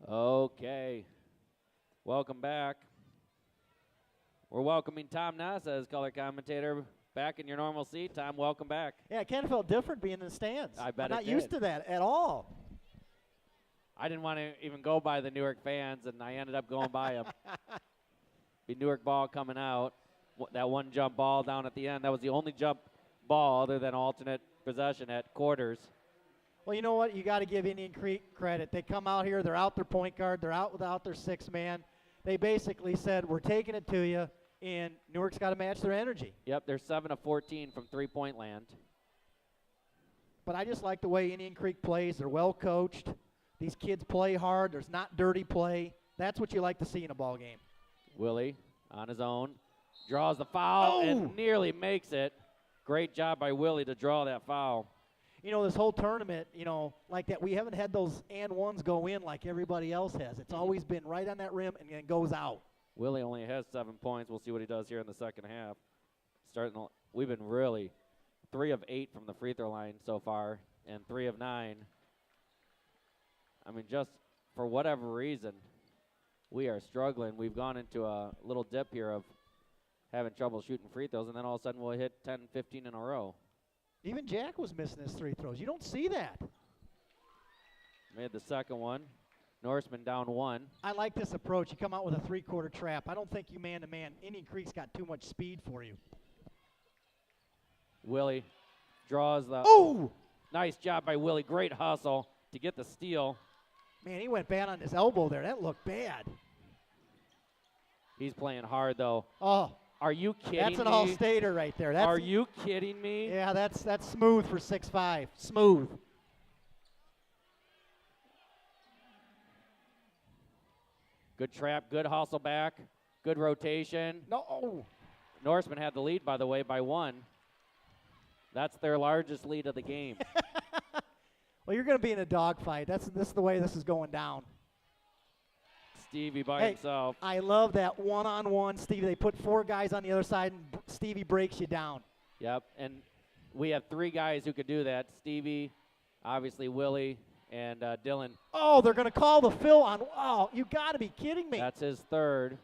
Okay. Welcome back. We're welcoming Tom Nassa as color commentator back in your normal seat. Tom, welcome back. Yeah, it kind of felt different being in the stands. I bet I'm it not used did. to that at all. I didn't want to even go by the Newark fans, and I ended up going by them. The Newark ball coming out. That one jump ball down at the end. That was the only jump ball other than alternate possession at quarters. Well, you know what? You got to give Indian Creek credit. They come out here. They're out their point guard. They're out without their six man. They basically said, we're taking it to you, and Newark's got to match their energy. Yep, they're 7 of 14 from three-point land. But I just like the way Indian Creek plays. They're well coached. These kids play hard. There's not dirty play. That's what you like to see in a ball game. Willie on his own. Draws the foul and nearly makes it. Great job by Willie to draw that foul. You know, this whole tournament, like that, we haven't had those and ones go in like everybody else has. It's always been right on that rim and then goes out. Willie only has 7 points. We'll see what he does here in the second half. We've been really 3 of 8 from the free throw line so far and 3 of 9. I mean, just for whatever reason, we are struggling. We've gone into a little dip here of having trouble shooting free throws, and then all of a sudden we'll hit 10, 15 in a row. Even Jack was missing his 3 throws. You don't see that. Made the second one. Norseman down 1. I like this approach. You come out with a 3-quarter trap. I don't think you man-to-man. Indian Creek's got too much speed for you. Willie draws the... Oh! Nice job by Willie. Great hustle to get the steal. Man, he went bad on his elbow there. That looked bad. He's playing hard, though. Oh. Are you kidding me? That's an all-stater right there. Are you kidding me? Yeah, that's smooth for 6'5". Smooth. Good trap, good hustle back, good rotation. No. Norseman had the lead, by the way, by 1. That's their largest lead of the game. Well, you're going to be in a dogfight. This is the way this is going down. Stevie by himself. I love that one-on-one, Stevie. They put 4 guys on the other side, and Stevie breaks you down. Yep, and we have 3 guys who could do that. Stevie, obviously Willie, and Dylan. Oh, they're going to call the fill on. Oh, you got to be kidding me. That's his 3rd.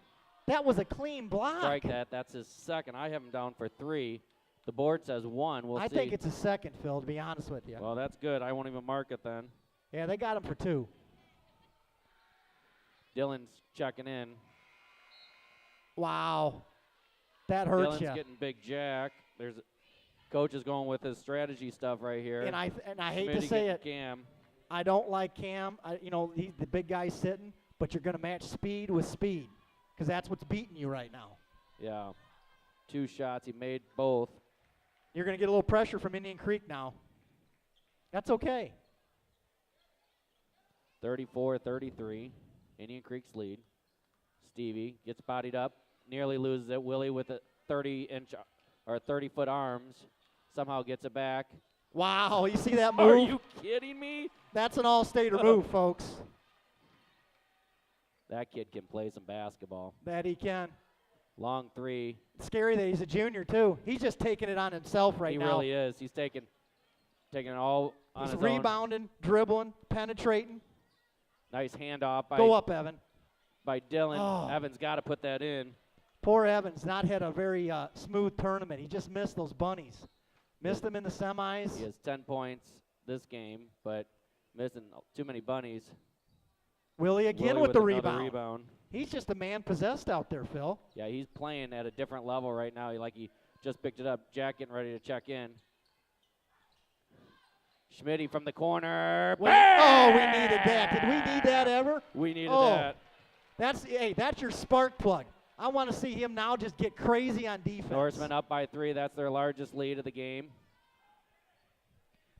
That was a clean block. Strike that. That's his 2nd. I have him down for 3. The board says 1. We'll see. I think it's a 2nd, Phil, to be honest with you. Well, that's good. I won't even mark it then. Yeah, they got him for 2. Dylan's checking in. Wow. That hurts you. Dylan's getting Big Jack. Coach is going with his strategy stuff right here. And I hate to say it. Cam. I don't like Cam. The big guy's sitting, but you're going to match speed with speed because that's what's beating you right now. Yeah. 2 shots. He made both. You're going to get a little pressure from Indian Creek now. That's okay. 34-33. Indian Creek's lead. Stevie gets bodied up. Nearly loses it. Willie with a 30-inch or 30-foot arms. Somehow gets it back. Wow, you see that move? Are you kidding me? That's an all-stater move, folks. That kid can play some basketball. That he can. Long 3. It's scary that he's a junior, too. He's just taking it on himself right now. He really is. He's taking it all on his own. He's rebounding, dribbling, penetrating. Nice handoff by Go up, Evan. By Dylan. Oh. Evan's got to put that in. Poor Evans not had a very smooth tournament. He just missed those bunnies. Missed them in the semis. He has 10 points this game, but missing too many bunnies. Willie again with the rebound. He's just a man possessed out there, Phil. Yeah, he's playing at a different level right now. He just picked it up. Jack getting ready to check in. Schmitty from the corner. We needed that. Did we need that ever? We needed that. That's your spark plug. I want to see him now just get crazy on defense. Norseman up by 3. That's their largest lead of the game.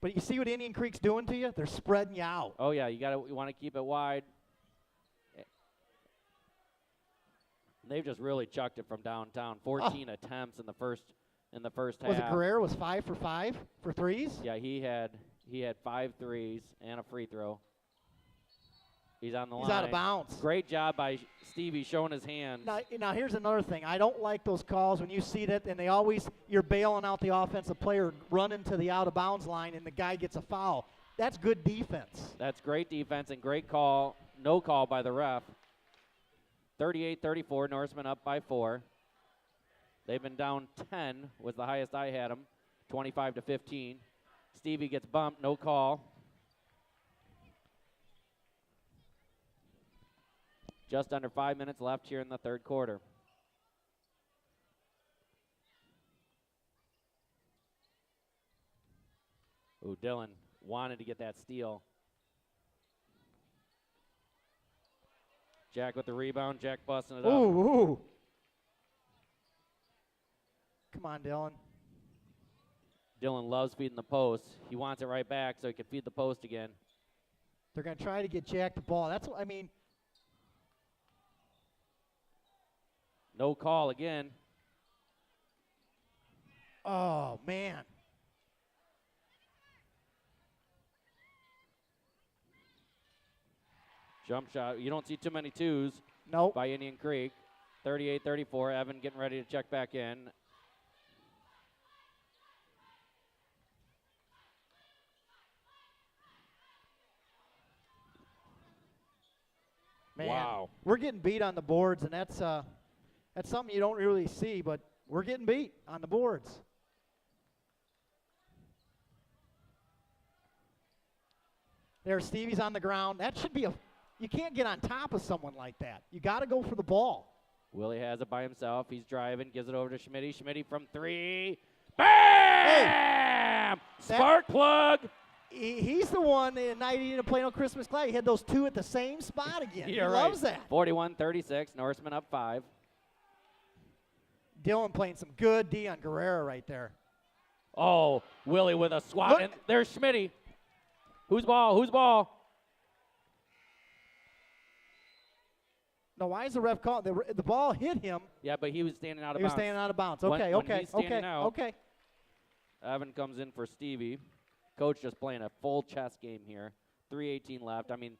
But you see what Indian Creek's doing to you? They're spreading you out. Oh yeah, you want to keep it wide. They've just really chucked it from downtown. 14 attempts in the first half. Was it Guerrero was 5 for 5 for threes? Yeah, he had 5 threes and a free throw. He's on the line. He's out of bounds. Great job by Stevie showing his hands. Now here's another thing. I don't like those calls when you see that, and you're bailing out the offensive player running to the out of bounds line, and the guy gets a foul. That's good defense. That's great defense and great call. No call by the ref. 38-34, Norseman up by 4. They've been down 10 was the highest I had them, 25-15. Stevie gets bumped, no call. Just under 5 minutes left here in the third quarter. Ooh, Dillon wanted to get that steal. Jack with the rebound. Jack busting it up. Ooh. Come on, Dillon. Dillon loves feeding the post. He wants it right back so he can feed the post again. They're going to try to get Jack the ball. That's what I mean. No call again. Oh, man. Jump shot. You don't see too many twos Nope. by Indian Creek. 38-34. Evan getting ready to check back in. Man, wow. We're getting beat on the boards, and that's something you don't really see, but we're getting beat on the boards. There, Stevie's on the ground. That should be you can't get on top of someone like that. You got to go for the ball. Willie has it by himself. He's driving, gives it over to Schmitty. Schmitty from 3. Bam! Spark plug. He's the one in night eating a Plano Christmas Cloud. He had those two at the same spot again. He loves that. 41-36. Norseman up 5. Dillon playing some good D on Guerrero right there. Oh, Willie with a swat. And there's Schmitty. Whose ball? Whose ball? No, why is the ref calling? The ball hit him. Yeah, but he was standing out of bounds. He was standing out of bounds. When Okay. he's standing out, Evan comes in for Stevie. Coach just playing a full chess game here. 3:18 left. I mean,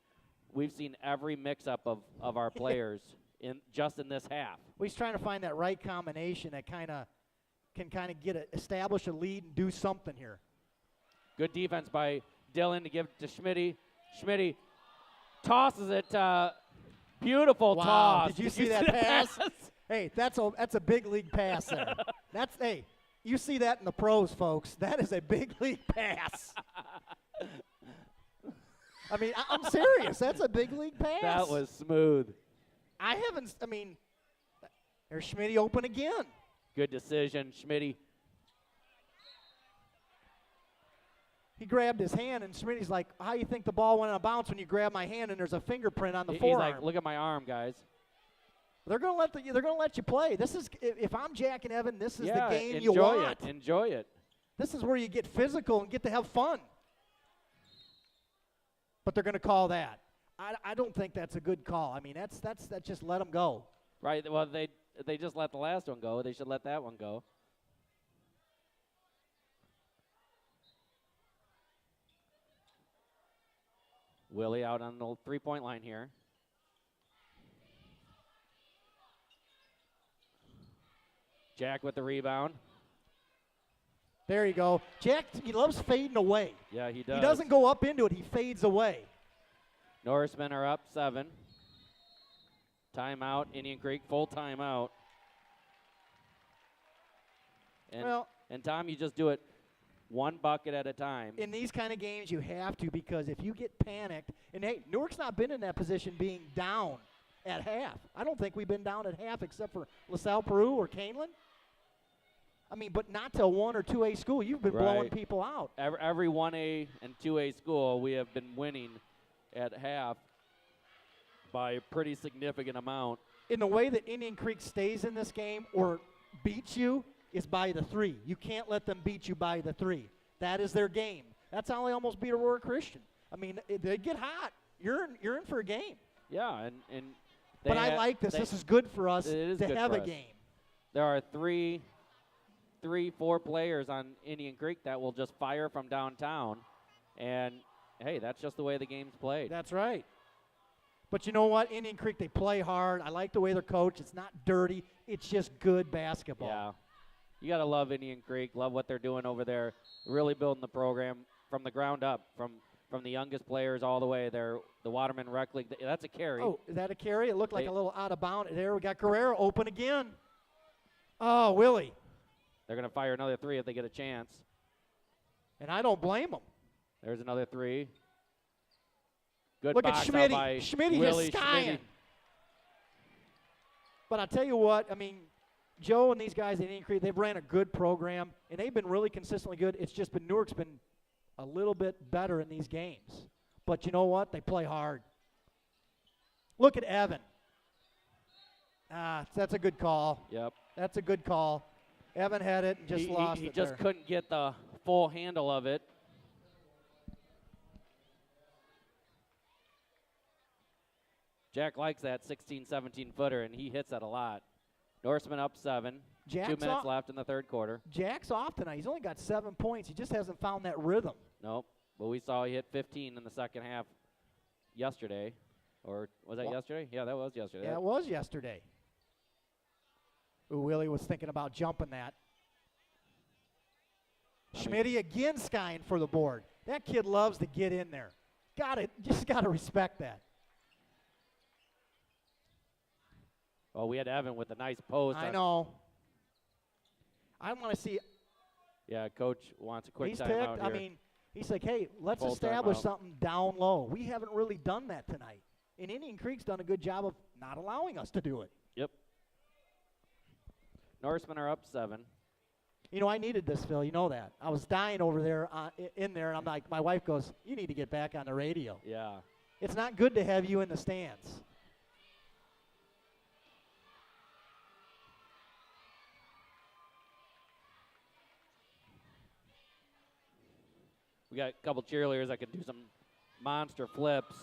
we've seen every mix-up of our players in this half. Well, he's trying to find that right combination that can establish a lead and do something here. Good defense by Dillon to give to Schmitty. Schmitty tosses it. Beautiful toss. Did you see that pass? Hey, that's a big league pass there. Hey, you see that in the pros, folks. That is a big league pass. I mean, I'm serious. That's a big league pass. That was smooth. There's Schmitty open again. Good decision, Schmitty. He grabbed his hand, and Schmitty's like, how you think the ball went out of bounds when you grab my hand and there's a fingerprint on the forearm? He's like, look at my arm, guys. They're gonna let you play. This is, if I'm Jack and Evan, this is the game you want. Enjoy it. This is where you get physical and get to have fun. But they're gonna call that. I don't think that's a good call. I mean, that's just let them go. Right. Well, they just let the last one go. They should let that one go. Willie out on the 3-point line here. Jack with the rebound. There you go. Jack, he loves fading away. Yeah, he does. He doesn't go up into it. He fades away. Norsemen are up 7. Timeout, Indian Creek, full timeout. And Tom, you just do it one bucket at a time. In these kind of games, you have to, because if you get panicked, and hey, Newark's not been in that position being down at half. I don't think we've been down at half except for LaSalle Peru or Canelan. I mean, but not to a 1 or 2A school. You've been blowing people out. Every 1A and 2A school, we have been winning at half by a pretty significant amount. In the way that Indian Creek stays in this game or beats you is by the 3. You can't let them beat you by the 3. That is their game. That's how they almost beat Aurora Christian. I mean, they get hot. You're in for a game. Yeah, but I like this. This is good for us to have a game. There are 4 players on Indian Creek that will just fire from downtown. And, hey, that's just the way the game's played. That's right. But you know what? Indian Creek, they play hard. I like the way they're coached. It's not dirty. It's just good basketball. Yeah. You got to love Indian Creek, love what they're doing over there, really building the program from the ground up, from from the youngest players all the way. They're the Waterman Rec League. That's a carry. Oh, is that a carry? It looked like a little out of bounds. There we got Guerrero open again. Oh, Willie. They're going to fire another 3 if they get a chance. And I don't blame them. There's another 3. Good Look at box out by Schmitty Willie just skying. Schmitty. But I'll tell you what, I mean, Joe and these guys at Indian Creek, they've ran a good program, and they've been really consistently good. It's just been Newark's been a little bit better in these games. But you know what? They play hard. Look at Evan. That's a good call. Yep. That's a good call. Evan had it and just lost it. He just there. couldn't get the full handle of it. Jack likes that 16, 17-footer, and he hits that a lot. Norseman up 7. Jack's 2 minutes left in the third quarter. Jack's off tonight. He's only got 7 points. He just hasn't found that rhythm. Nope. But we saw he hit 15 in the second half yesterday. Or was that yesterday? Yeah, that was yesterday. Yeah, it was yesterday. Ooh, Willie was thinking about jumping that. Schmitty again skying for the board. That kid loves to get in there. Just got to respect that. Well, we had Evan with a nice post. I know. I want to see. Yeah, Coach wants a quick He's timeout picked. here. I mean, he's like, hey, let's Full establish timeout. something down low. We haven't really done that tonight. And Indian Creek's done a good job of not allowing us to do it. Yep. Norsemen are up 7. You know, I needed this, Phil. You know that. I was dying over there, in there, and I'm like, my wife goes, you need to get back on the radio. Yeah. It's not good to have you in the stands. We got a couple cheerleaders that can do some monster flips.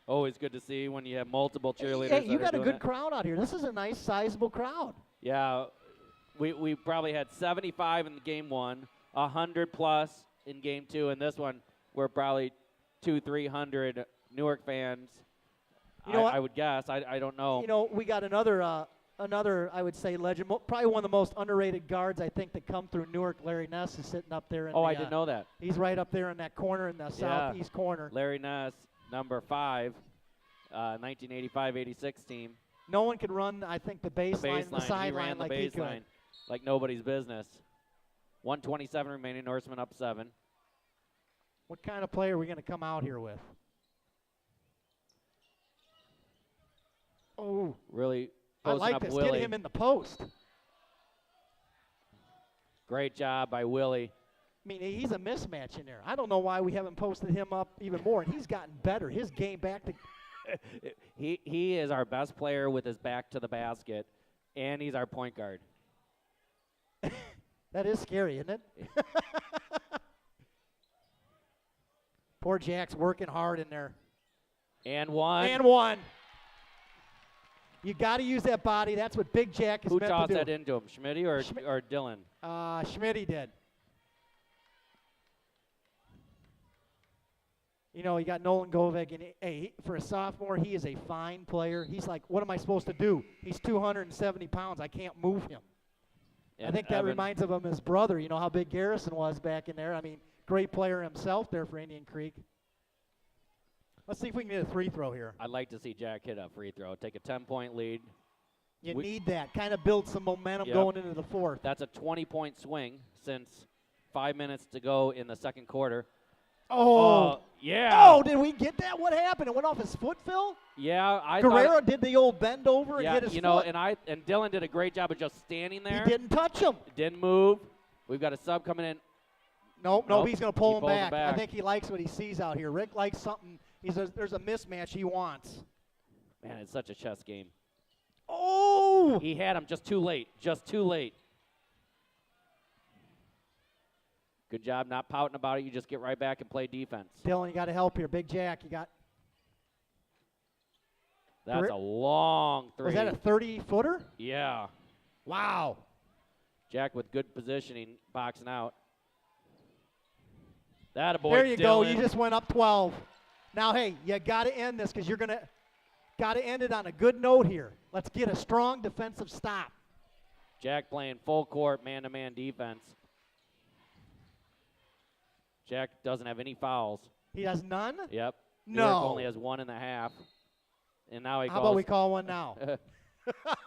Always good to see when you have multiple cheerleaders. Hey, you that are got a doing good it. crowd out here. This is a nice, sizable crowd. Yeah, we probably had 75 in game 1, 100 plus in game 2, and this one we're probably 200-300 Newark fans. You know what? I would guess. I don't know. You know, we got another, I would say, legend. Probably one of the most underrated guards, I think, that come through Newark. Larry Ness is sitting up there. I didn't know that. He's right up there in that corner, in the southeast corner. Larry Ness, number 5, 1985-86 team. No one could run, I think, the baseline and the He sideline ran the like he could. baseline like nobody's business. 127 remaining. Norseman up 7. What kind of player are we going to come out here with? Oh, Really I posting like up this. Willie. Get him in the post. Great job by Willie. I mean, he's a mismatch in there. I don't know why we haven't posted him up even more, and he's gotten better. His game back to He is our best player with his back to the basket, and he's our point guard. that is scary, isn't it? Poor Jack's working hard in there. And one. And one. You got to use that body. That's what Big Jack is Who meant tossed to do. that into him, Schmitty or Dylan? Schmitty did. You know, you got Nolan Govek, and hey, for a sophomore, he is a fine player. He's like, what am I supposed to do? He's 270 pounds. I can't move him. And I think that Evan, reminds him of his brother. You know how big Garrison was back in there. I mean, great player himself there for Indian Creek. Let's see if we can get a free throw here. I'd like to see Jack hit a free throw. Take a 10-point lead. You need that. Kind of build some momentum going into the fourth. That's a 20-point swing since 5 minutes to go in the second quarter. Oh, yeah. Oh, did we get that? What happened? It went off his foot, Phil? Yeah, I Guerrero thought did the old bend over and hit his you know, foot. and Dylan did a great job of just standing there. He didn't touch him. Didn't move. We've got a sub coming in. Nope, he's going to pull him pulls him back. back. I think he likes what he sees out here. Rick likes something. There's a mismatch he wants. Man, it's such a chess game. Oh! He had him just too late. Just too late. Good job not pouting about it. You just get right back and play defense. Dylan, you got to help here. Big Jack, you got. That's a long three. Was that a 30-footer? Yeah. Wow. Jack with good positioning, boxing out. That a boy. There you Dylan. go. You just went up 12. Now, hey, you got to end this because you're going to got to end it on a good note here. Let's get a strong defensive stop. Jack playing full court man-to-man defense. Jack doesn't have any fouls. He has none? Yep. No. Newark only has 1.5. And now he How calls. about we call one now?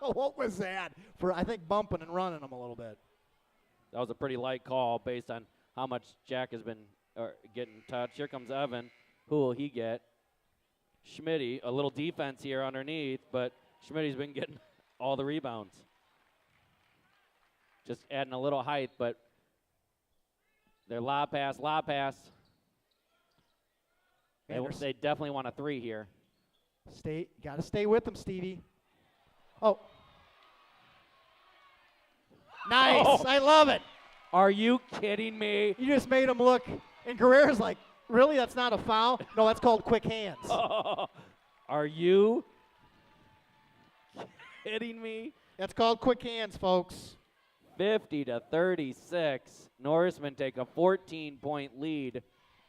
What was that? For, I think, bumping and running him a little bit. That was a pretty light call based on how much Jack has been getting touched. Here comes Evan. Who will he get? Schmitty, a little defense here underneath, but Schmitty's been getting all the rebounds. Just adding a little height, but they're lob pass. They definitely want a 3 here. Got to stay with them, Stevie. Oh. Nice. Oh. I love it. Are you kidding me? You just made him look. And Guerrero's like, really? That's not a foul? No, that's called quick hands. Are you kidding me? That's called quick hands, folks. 50-36. Norsemen take a 14-point lead.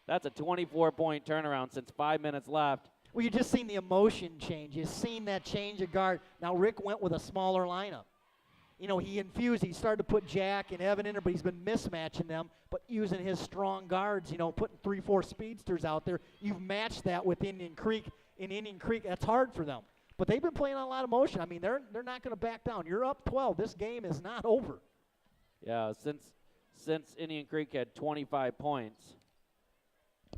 That's a 24-point turnaround since 5 minutes left. Well, you just seen the emotion change. You've seen that change of guard. Now, Rick went with a smaller lineup. You know, he infused. He started to put Jack and Evan in there, but he's been mismatching them, but using his strong guards, you know, putting 3-4 speedsters out there. You've matched that with Indian Creek. In Indian Creek, that's hard for them. But they've been playing on a lot of motion. I mean, they're not going to back down. You're up 12. This game is not over. Yeah, since Indian Creek had 25 points,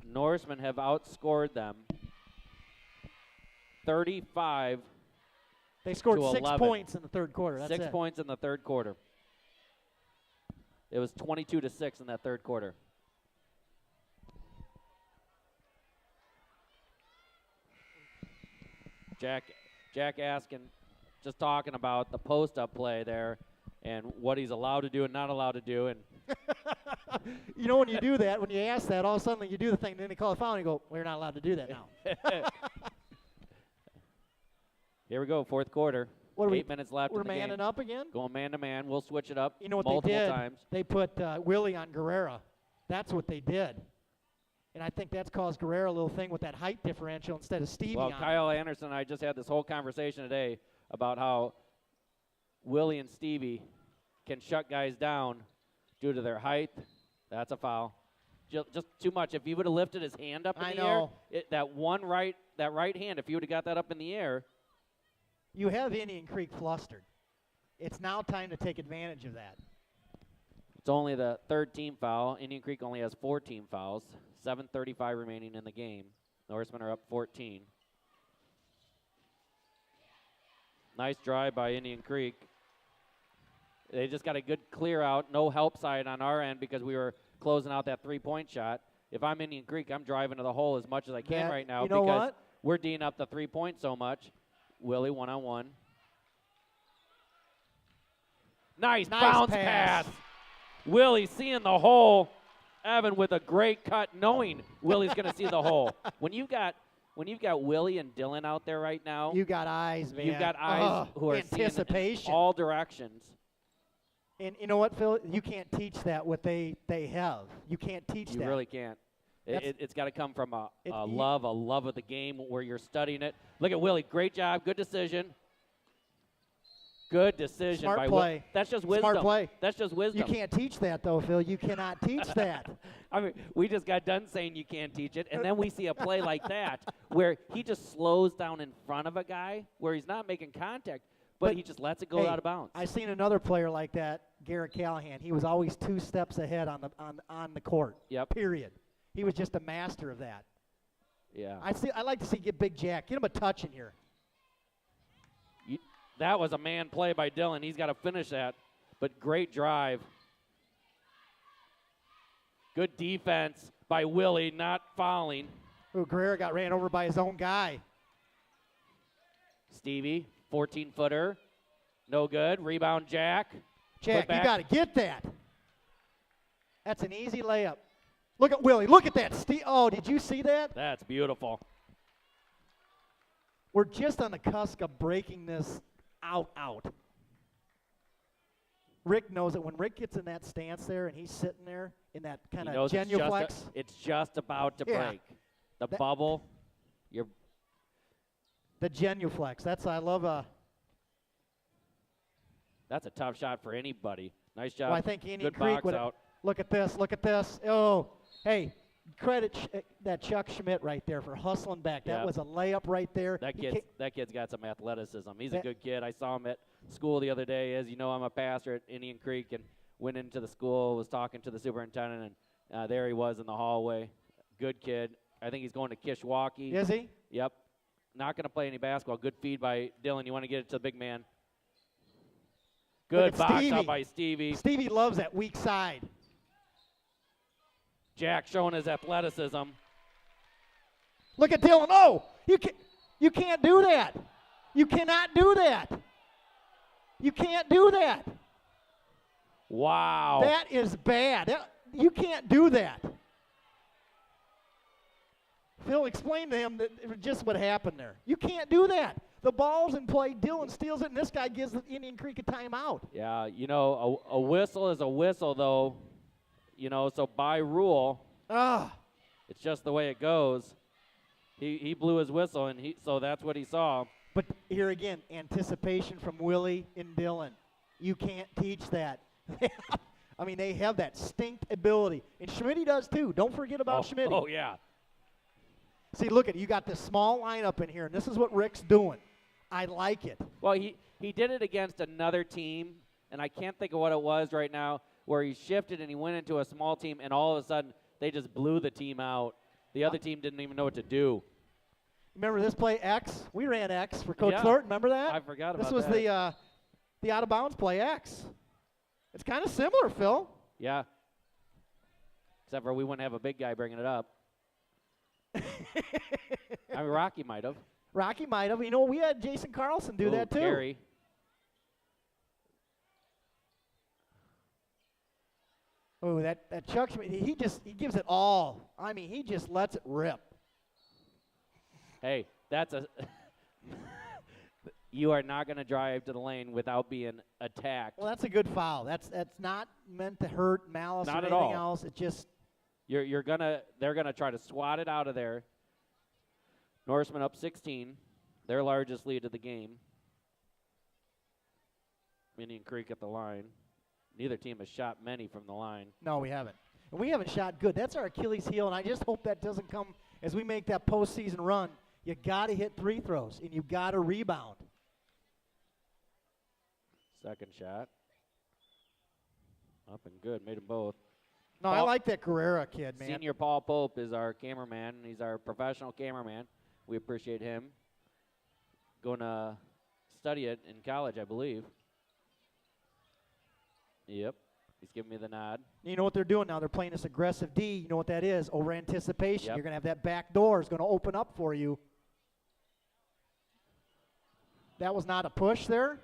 Norsemen have outscored them 35. They scored to 6 11. points in the third quarter. That's 6 points in the third quarter. It was 22-6 in that third quarter. Jack asking, just talking about the post-up play there and what he's allowed to do and not allowed to do. And you know, when you do that, when you ask that, all of a sudden you do the thing, and then they call a foul, and you go, well, you're not allowed to do that now. Here we go, fourth quarter. What 8 minutes left in the game. We're manning up again? Going man-to-man. We'll switch it up You know what multiple they did? times. They put Willie on Guerrero. That's what they did. And I think that's caused Guerrero a little thing with that height differential instead of Stevie Well, on Kyle Anderson and I just had this whole conversation today about how Willie and Stevie can shut guys down due to their height. That's a foul. Just too much. If he would have lifted his hand up in the air, that right hand, if he would have got that up in the air. You have Indian Creek flustered. It's now time to take advantage of that. It's only the third team foul. Indian Creek only has 4 team fouls. 7:35 remaining in the game. Norsemen are up 14. Nice drive by Indian Creek. They just got a good clear out. No help side on our end because we were closing out that 3-point shot. If I'm Indian Creek, I'm driving to the hole as much as I can right now because we're D'ing up the 3-point so much. Willie one-on-one. Nice bounce pass. Willie seeing the hole. Evan with a great cut, knowing Willie's going to see the hole. When you've got Willie and Dylan out there right now, you got eyes, man. You've got eyes who are seeing in all directions. And you know what, Phil? You can't teach that what they have. You can't teach that. You really can't. It's got to come from a love of the game where you're studying it. Look at Willie. Great job. Good decision. Good decision Smart by play. Willie. That's just wisdom. Smart play. That's just wisdom. You can't teach that, though, Phil. You cannot teach that. I mean, we just got done saying you can't teach it, and then we see a play like that where he just slows down in front of a guy where he's not making contact, but he just lets it go out of bounds. I seen another player like that, Garrett Callahan. He was always 2 steps ahead on the court. Yep. Period. He was just a master of that. Yeah. I like to see Big Jack. Get him a touch in here. That was a man play by Dylan. He's got to finish that, but great drive. Good defense by Willie, not fouling. Ooh, Guerrero got ran over by his own guy. Stevie, 14-footer. No good. Rebound, Jack. Jack, you got to get that. That's an easy layup. Look at Willie. Look at that. Oh, did you see that? That's beautiful. We're just on the cusp of breaking this out. Rick knows it. When Rick gets in that stance there and he's sitting there in that kind of genuflex. It's just about to break. The bubble. The genuflex. I love That's a tough shot for anybody. Nice job. Well, I think Indian Good Creek box out. Look at this. Oh, hey, credit that Chuck Schmidt right there for hustling back. That Yep. was a layup right there. That kid's got some athleticism. He's a good kid. I saw him at school the other day. As you know, I'm a pastor at Indian Creek, and went into the school, was talking to the superintendent, and there he was in the hallway. Good kid. I think he's going to Kishwaukee. Is he? Yep. Not going to play any basketball. Good feed by Dylan. You want to get it to the big man. Good box out by Stevie. Stevie loves that weak side. Jack showing his athleticism. Look at Dylan. Oh, you can't do that. You cannot do that. You can't do that. Wow. That is bad. You can't do that. Phil, explain to him just what happened there. You can't do that. The ball's in play. Dylan steals it, and this guy gives Indian Creek a timeout. Yeah, a whistle is a whistle, though. So by rule, it's just the way it goes. He blew his whistle, and so that's what he saw. But here again, anticipation from Willie and Dylan. You can't teach that. I mean, they have that distinct ability. And Schmitty does too. Don't forget about Schmitty. Oh, yeah. See, look at it. You got this small lineup in here, and this is what Rick's doing. I like it. Well, he did it against another team, and I can't think of what it was right now, where he shifted and he went into a small team, and all of a sudden they just blew the team out. The other team didn't even know what to do. Remember this play X? We ran X for Coach Yeah. Thornton. Remember that? I forgot about that. This was the out of bounds play X. It's kind of similar, Phil. Yeah. Except for we wouldn't have a big guy bringing it up. I mean, Rocky might have. Rocky might have. We had Jason Carlson do that too. Gary. Oh, that Chuck Schmidt, he gives it all. I mean, he just lets it rip. Hey, that's you are not going to drive to the lane without being attacked. Well, that's a good foul. That's not meant to hurt malice Not or at anything all. else. It just they're gonna try to swat it out of there. Norseman up 16, their largest lead of the game. Indian Creek at the line. Neither team has shot many from the line. No, we haven't. And we haven't shot good. That's our Achilles heel, and I just hope that doesn't come as we make that postseason run. You got to hit free throws, and you got to rebound. Second shot. Up and good. Made them both. No, I like that Guerrera kid, man. Senior Paul Pope is our cameraman. He's our professional cameraman. We appreciate him. Going to study it in college, I believe. Yep. He's giving me the nod. You know what they're doing now? They're playing this aggressive D. You know what that is? Over anticipation. Yep. You're going to have that back door is going to open up for you. That was not a push there.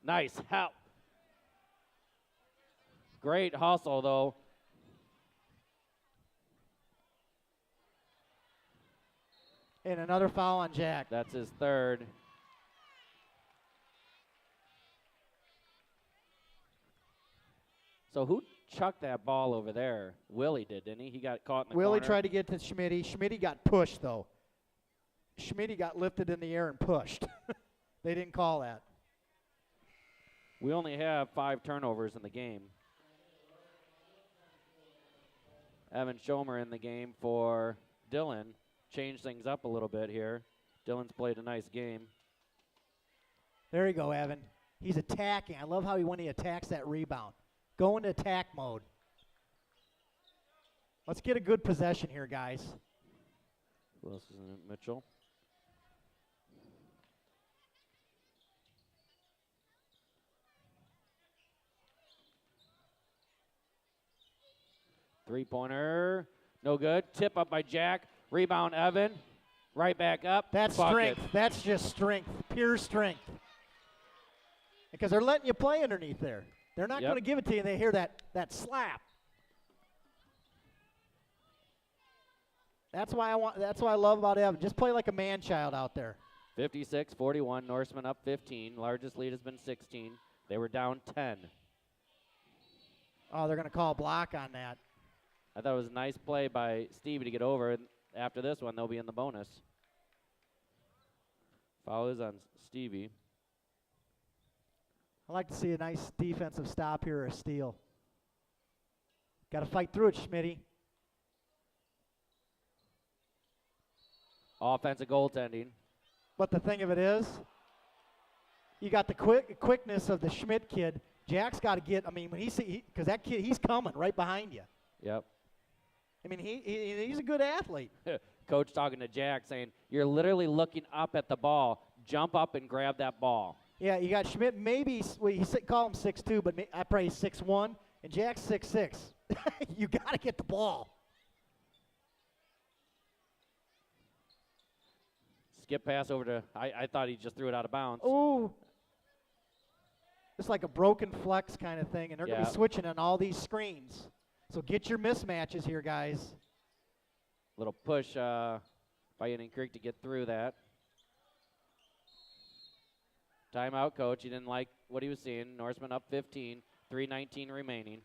Nice help. Great hustle, though. And another foul on Jack. That's his third. So who chucked that ball over there? Willie did, didn't he? He got caught in the Willie corner. tried to get to Schmitty. Schmitty got pushed, though. Schmitty got lifted in the air and pushed. They didn't call that. We only have 5 turnovers in the game. Evan Schomer in the game for Dylan. Changed things up a little bit here. Dylan's played a nice game. There you go, Evan. He's attacking. I love how when he attacks that rebound. Go into attack mode. Let's get a good possession here, guys. Who else is in it? Mitchell. Three-pointer. No good. Tip up by Jack. Rebound, Evan. Right back up. That's Bucket. strength. That's just strength. Pure strength. Because they're letting you play underneath there. They're not Yep. going to give it to you, and they hear that slap. That's why I love about Evan. Just play like a man-child out there. 56-41. Norseman up 15. Largest lead has been 16. They were down 10. Oh, they're going to call a block on that. I thought it was a nice play by Stevie to get over. After this one, they'll be in the bonus. Foul is on Stevie. I like to see a nice defensive stop here or a steal. Got to fight through it, Schmitty. Offensive goaltending. But the thing of it is, you got the quickness of the Schmidt kid. Jack's got to get, I mean, when because that kid, he's coming right behind you. Yep. I mean, he's a good athlete. Coach talking to Jack saying, you're literally looking up at the ball. Jump up and grab that ball. Yeah, you got Schmidt, maybe, call him 6'2", but I probably 6'1", and Jack's 6'6". You got to get the ball. Skip pass over to, I thought he just threw it out of bounds. Ooh. It's like a broken flex kind of thing, and they're going to be switching on all these screens. So get your mismatches here, guys. Little push by Indian Creek to get through that. Timeout, coach. He didn't like what he was seeing. Norseman up 15, 3:19 remaining.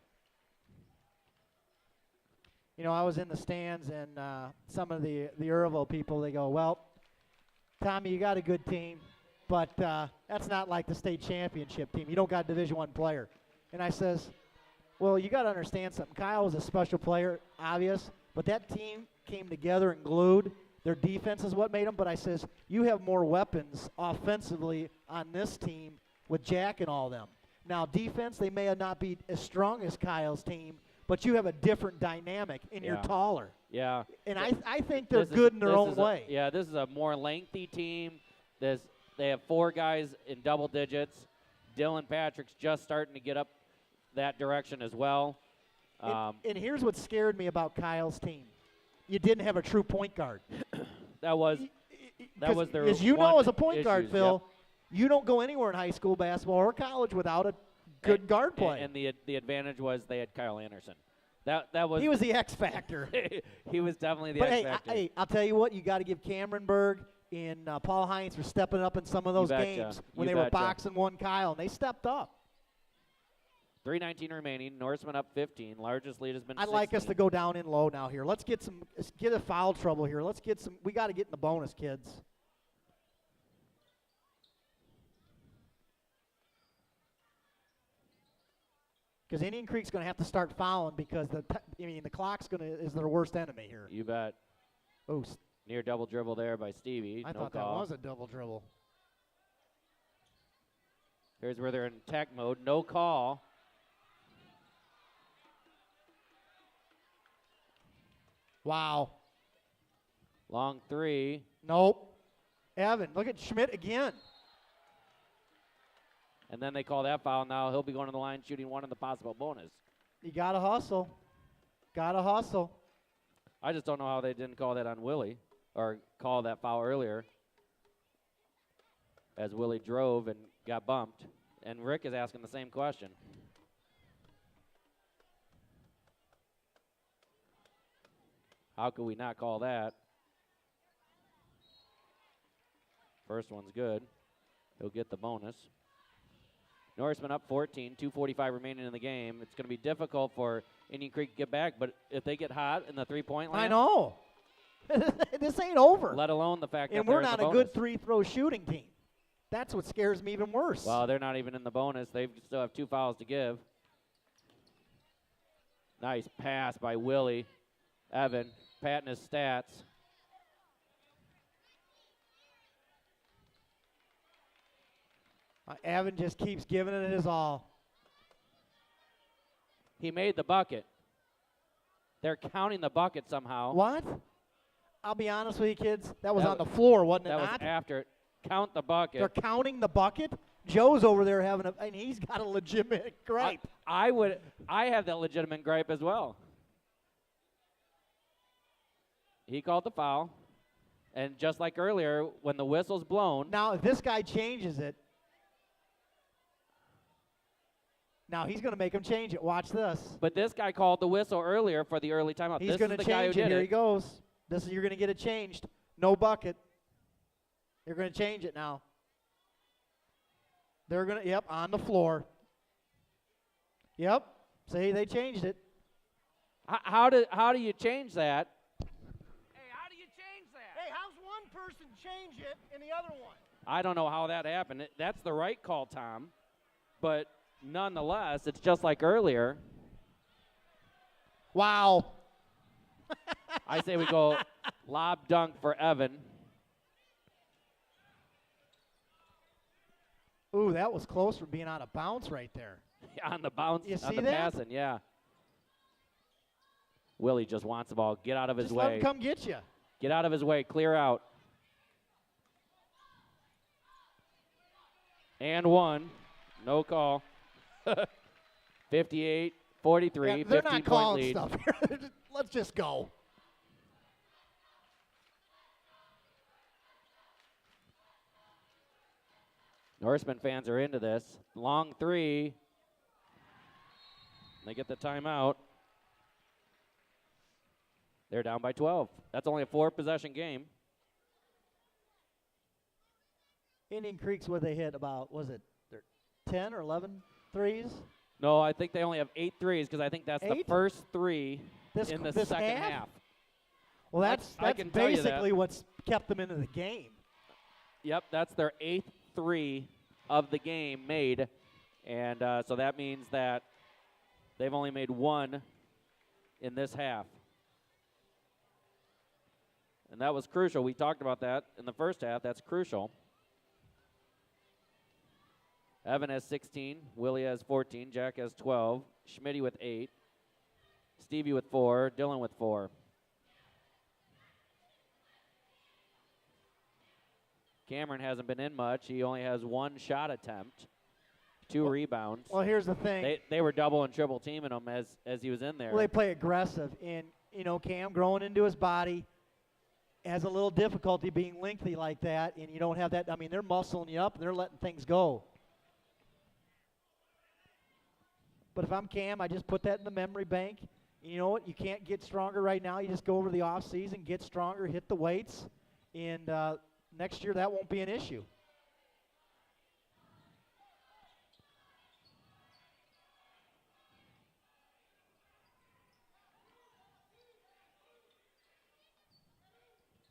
You know, I was in the stands, and some of the Irville people, they go, well, Tommy, you got a good team, but that's not like the state championship team. You don't got a Division I player. And I says, well, you got to understand something. Kyle was a special player, obvious, but that team came together and glued. Their defense is what made them. But I says, you have more weapons offensively on this team with Jack and all them. Now, defense, they may not be as strong as Kyle's team, but you have a different dynamic, and you're taller. Yeah. And I think they're good in their own way. This is a more lengthy team. They have 4 guys in double digits. Dylan Patrick's just starting to get up that direction as well. And here's what scared me about Kyle's team. You didn't have a true point guard. that was their as you know, as a point guard, issues, Phil, you don't go anywhere in high school basketball or college without a good guard play. And the advantage was they had Kyle Anderson. That was he was the X factor. He was definitely the X factor. Hey, I'll tell you what, you got to give Cameron Berg and Paul Hines for stepping up in some of those games when they were boxing one Kyle, and they stepped up. 3:19 remaining. Norseman up 15. Largest lead has been 16. I'd like us to go down in low now here. Let's get a foul trouble here. We got to get in the bonus, kids. Because Indian Creek's going to have to start fouling because the clock's is their worst enemy here. You bet. Oh, near double dribble there by Stevie. I thought that was a double dribble. Here's where they're in tech mode. No call. Wow. Long 3. Nope. Evan, look at Schmidt again. And then they call that foul. Now he'll be going to the line shooting 1 in the possible bonus. You got to hustle. Got to hustle. I just don't know how they didn't call that on Willie or call that foul earlier as Willie drove and got bumped. And Rick is asking the same question. How could we not call that? First one's good. He'll get the bonus. Norseman up 14, 2:45 remaining in the game. It's going to be difficult for Indian Creek to get back, but if they get hot in the three-point line. I know. This ain't over. Let alone the fact that and we're not a good three-throw shooting team. That's what scares me even worse. Well, they're not even in the bonus. They still have 2 fouls to give. Nice pass by Willie. Evan patting his stats. Evan just keeps giving it his all. He made the bucket. They're counting the bucket somehow. What? I'll be honest with you, kids. That was on the floor, wasn't it? That was after it. Count the bucket. They're counting the bucket? Joe's over there and he's got a legitimate gripe. I have that legitimate gripe as well. He called the foul. And just like earlier, when the whistle's blown. Now, if this guy changes it, now he's going to make him change it. Watch this. But this guy called the whistle earlier for the early timeout. He's going to change it. Here he goes. You're going to get it changed. No bucket. You're going to change it now. They're going to, on the floor. Yep. See, they changed it. How do you change that? Hey, how do you change that? Hey, how's one person change it and the other one? I don't know how that happened. That's the right call, Tom. But nonetheless, it's just like earlier. Wow. I say we go lob dunk for Evan. Ooh, that was close from being out of bounds right there. On the bounce, You on see the that? passing, yeah. Willie just wants the ball. Get out of his Just way. let him come get you. Get out of his way. Clear out. And one. No call. 58-43, Yeah, they're not 15-point calling lead. stuff here. Let's just go. Norseman fans are into this. Long three. They get the timeout. They're down by 12. That's only a 4-possession game. Indian Creek's where they hit about, was it 10 or 11 threes? No, I think they only have 8 threes because I think that's the 8? first three This in the this second half? half. Well, I that's can tell you that. basically what's kept them into the game. Yep, that's their 8th three of the game made. And so that means that they've only made 1 in this half. And that was crucial. We talked about that in the first half. That's crucial. Evan has 16. Willie has 14. Jack has 12. Schmitty with 8. Stevie with 4. Dylan with 4. Cameron hasn't been in much. He only has 1 shot attempt, 2 rebounds. Well, here's the thing. They were double and triple teaming him as he was in there. Well, they play aggressive. And, Cam growing into his body has a little difficulty being lengthy like that, and you don't have that. I mean, they're muscling you up, and they're letting things go. But if I'm Cam, I just put that in the memory bank. You know what? You can't get stronger right now. You just go over the off season, get stronger, hit the weights, and next year that won't be an issue.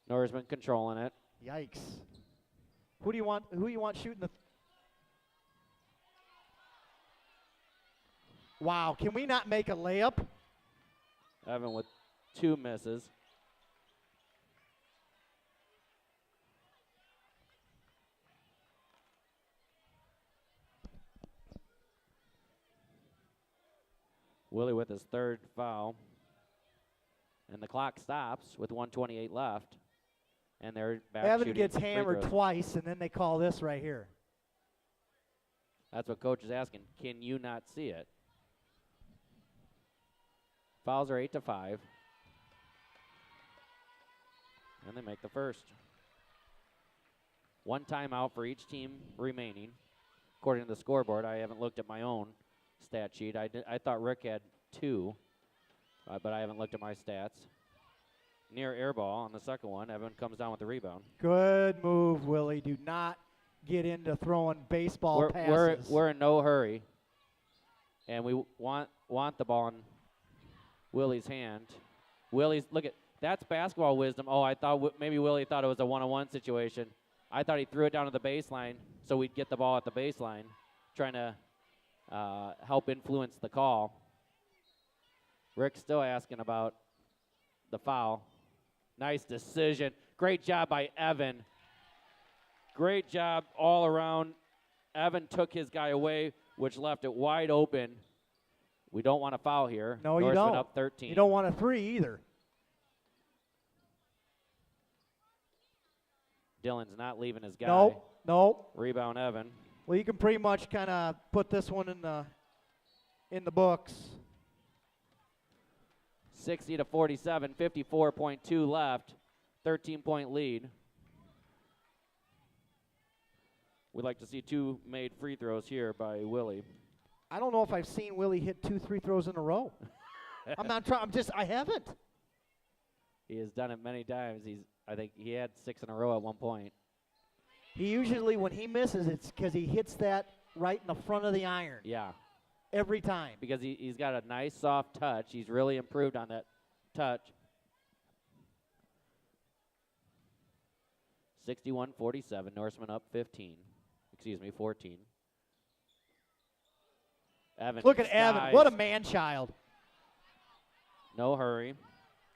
Norseman controlling it. Yikes! Who do you want shooting the? Wow! Can we not make a layup? Evan with 2 misses. Willie with his 3rd foul. And the clock stops with 1:28 left. And they're back Evan shooting gets free hammered throws. twice, and then they call this right here. That's what coach is asking. Can you not see it? Fouls are 8-5. And they make the first. 1 timeout for each team remaining. According to the scoreboard, I haven't looked at my own stat sheet. I thought Rick had 2, but I haven't looked at my stats. Near air ball on the second one. Evan comes down with the rebound. Good move, Willie. Do not get into throwing baseball passes. We're in no hurry, and we want the ball in Willie's hand. Look at that's basketball wisdom. Oh, I thought maybe Willie thought it was a 1-on-1 situation. I thought he threw it down to the baseline so we'd get the ball at the baseline, trying to help influence the call. Rick's still asking about the foul. Nice decision. Great job by Evan. Great job all around. Evan took his guy away, which left it wide open. We don't want to foul here. No, you Norseman don't. Up 13. You don't want a 3 either. Dylan's not leaving his guy. Nope. Rebound Evan. Well, you can pretty much kind of put this one in the books. 60-47, 54.2 left, 13-point lead. We'd like to see 2 made free throws here by Willie. I don't know if I've seen Willie hit 2 free throws in a row. I haven't. He has done it many times. I think he had 6 in a row at one point. He usually, when he misses, it's because he hits that right in the front of the iron. Yeah. Every time. Because he's got a nice soft touch. He's really improved on that touch. 61-47, Norseman up 14. Evan. Look at Evan. skies. What a man-child. No hurry.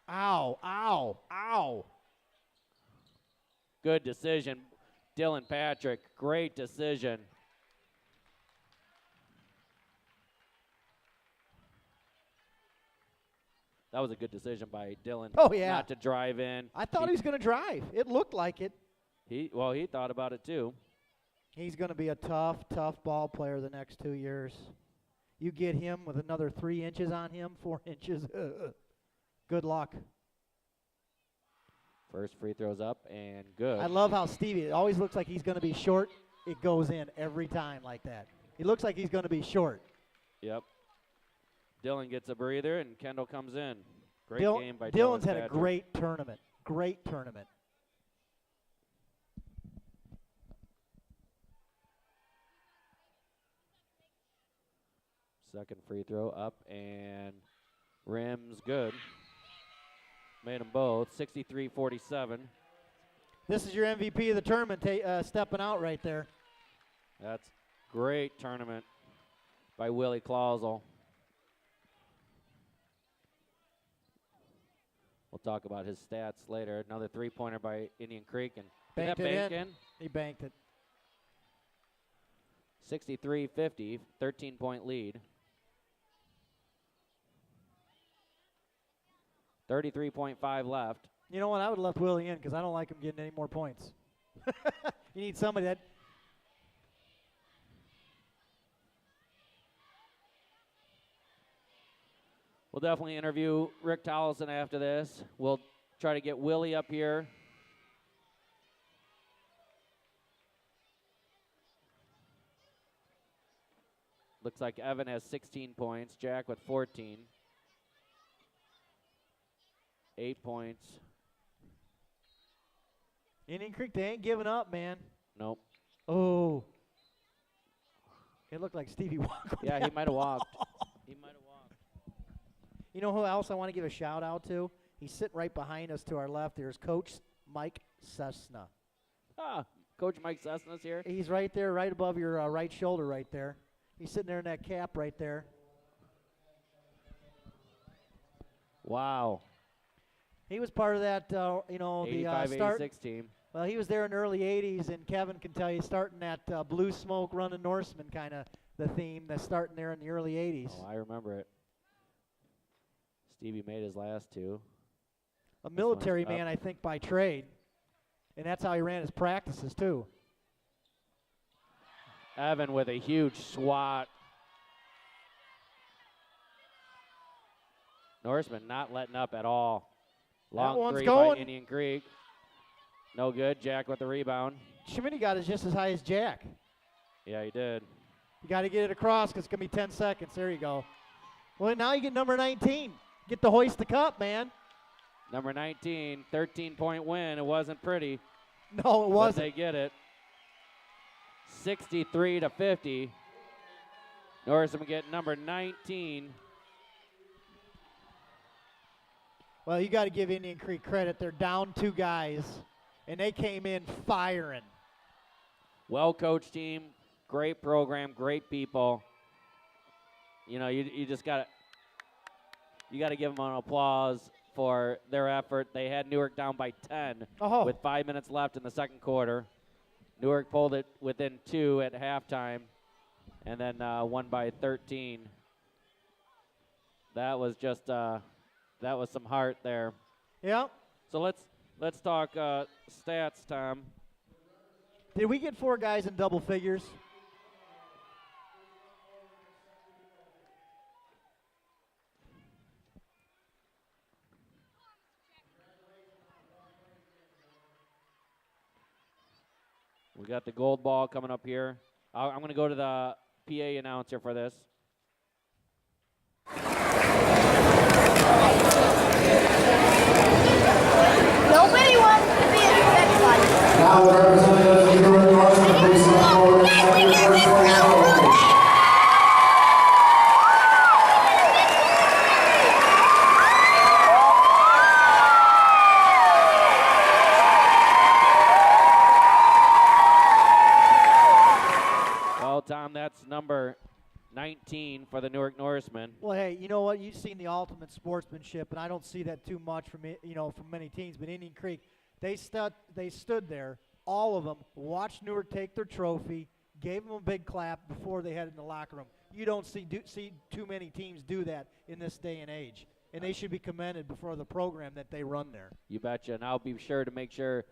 Ow. Good decision. Dylan Patrick, great decision. That was a good decision by Dylan. Oh, yeah. Not to drive in. I thought he was going to drive. It looked like it. He thought about it too. He's going to be a tough ball player the next 2 years. You get him with another 3 inches on him, 4 inches. Good luck. First free throw's up and good. I love how Stevie, it always looks like he's going to be short. It goes in every time like that. He looks like he's going to be short. Yep. Dylan gets a breather, and Kendall comes in. Great game by Dylan's Dylan had a Patrick. great tournament. Great tournament. Second free throw up and rims good. Made them both. 63-47. This is your MVP of the tournament stepping out right there. That's great tournament by Willie Clausel. We'll talk about his stats later. Another three-pointer by Indian Creek. And did that bank in? He banked it. 63-50, 13-point lead. 33.5 left. You know what? I would have left Willie in because I don't like him getting any more points. You need somebody that. We'll definitely interview Rick Tollison after this. We'll try to get Willie up here. Looks like Evan has 16 points, Jack with 14. 8 points. Indian Creek, they ain't giving up, man. Nope. Oh. It looked like Stevie walked. Yeah, he might have walked. He might have walked. You know who else I want to give a shout out to? He's sitting right behind us to our left. There's Coach Mike Cessna. Coach Mike Cessna's here. He's right there, right above your right shoulder right there. He's sitting there in that cap right there. Wow. He was part of that, the 85-86 team. Well, he was there in the early 80s, and Kevin can tell you, starting that Blue Smoke Running Norseman kind of the theme that's starting there in the early 80s. Oh, I remember it. Stevie made his last two. A military man, I think, by trade. And that's how he ran his practices, too. Evan with a huge swat. Norseman not letting up at all. Long three by Indian Creek. No good. Jack with the rebound. Schmitty got it just as high as Jack. Yeah, he did. You got to get it across because it's going to be 10 seconds. There you go. Well, now you get number 19. Get the hoist the cup, man. Number 19, 13-point win. It wasn't pretty. No, it wasn't. But they get it. 63-50. Norseman get number 19. Well, you got to give Indian Creek credit. They're down 2 guys, and they came in firing. Well-coached team, great program, great people. You know, you just got to give them an applause for their effort. They had Newark down by 10 with 5 minutes left in the second quarter. Newark pulled it within 2 at halftime, and then won by 13. That was just that was some heart there. Yeah. So let's talk stats, Tom. Did we get 4 guys in double figures? We got the gold ball coming up here. I'm going to go to the PA announcer for this. Nobody wants to be in the next one. Now the representative of Newark Norseman, please come forward and sign the first application. Well, Tom, that's number 19 for the Newark Norsemen. Well, hey, you know what? You've seen the ultimate sportsmanship, and I don't see that too much from from many teams. But Indian Creek, they stood there, all of them, watched Newark take their trophy, gave them a big clap before they headed in the locker room. You don't see too many teams do that in this day and age. and they should be commended before the program that they run there. You betcha. And I'll be sure to make sure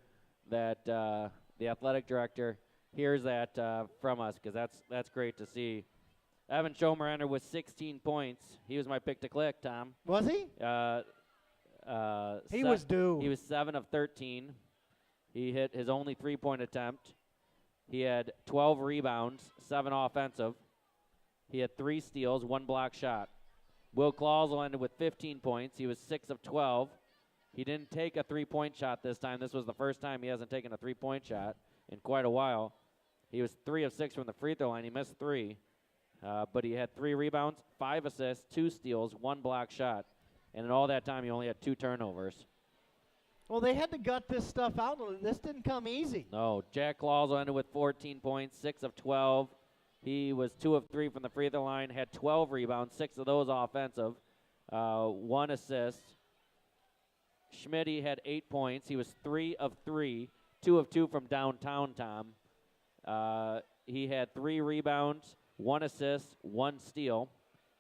that the athletic director hears that from us, because that's great to see. Evan Schomer entered with 16 points. He was my pick to click, Tom. Was he? He was due. He was 7 of 13. He hit his only three-point attempt. He had 12 rebounds, 7 offensive. He had 3 steals, 1 block shot. Will Clausel ended with 15 points. He was 6 of 12. He didn't take a three-point shot this time. This was the first time he hasn't taken a three-point shot in quite a while. He was 3 of 6 from the free throw line. He missed 3. But he had 3 rebounds, 5 assists, 2 steals, 1 block shot. And in all that time, he only had 2 turnovers. Well, they had to gut this stuff out. This didn't come easy. No, Jack Clausel ended with 14 points, 6 of 12. He was 2 of 3 from the free throw line, had 12 rebounds, 6 of those offensive, 1 assist. Schmitty had 8 points. He was 3 of 3, 2 of 2 from downtown, Tom. He had 3 rebounds, 1 assist, 1 steal.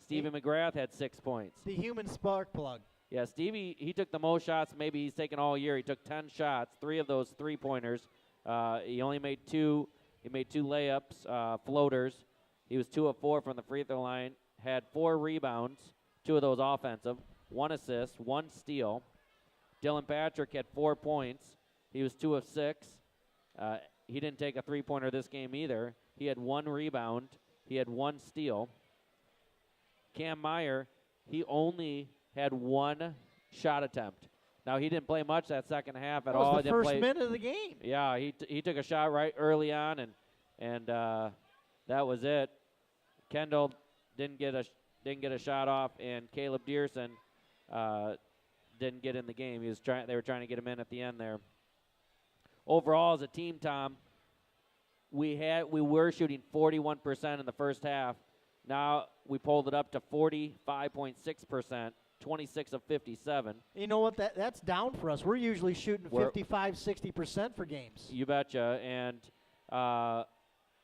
Stevie McGrath had 6 points. The human spark plug. Yeah, Stevie, he took the most shots maybe he's taken all year. He took 10 shots, 3 of those three-pointers. He only made 2. He made 2 layups, floaters. He was 2 of 4 from the free throw line. Had 4 rebounds, 2 of those offensive, 1 assist, 1 steal. Dylan Patrick had 4 points. He was 2 of 6. He didn't take a three-pointer this game either. He had 1 rebound. He had 1 steal. Cam Meyer, he only had 1 shot attempt. Now, he didn't play much that second half at all. That was the first minute of the game. Yeah, he took a shot right early on, and that was it. Kendall didn't get a shot off, and Caleb Dearson didn't get in the game. They were trying to get him in at the end there. Overall, as a team, Tom, we were shooting 41% in the first half. Now we pulled it up to 45.6%, 26 of 57. You know what? That's down for us. We're usually shooting 55, 60% for games. You betcha. And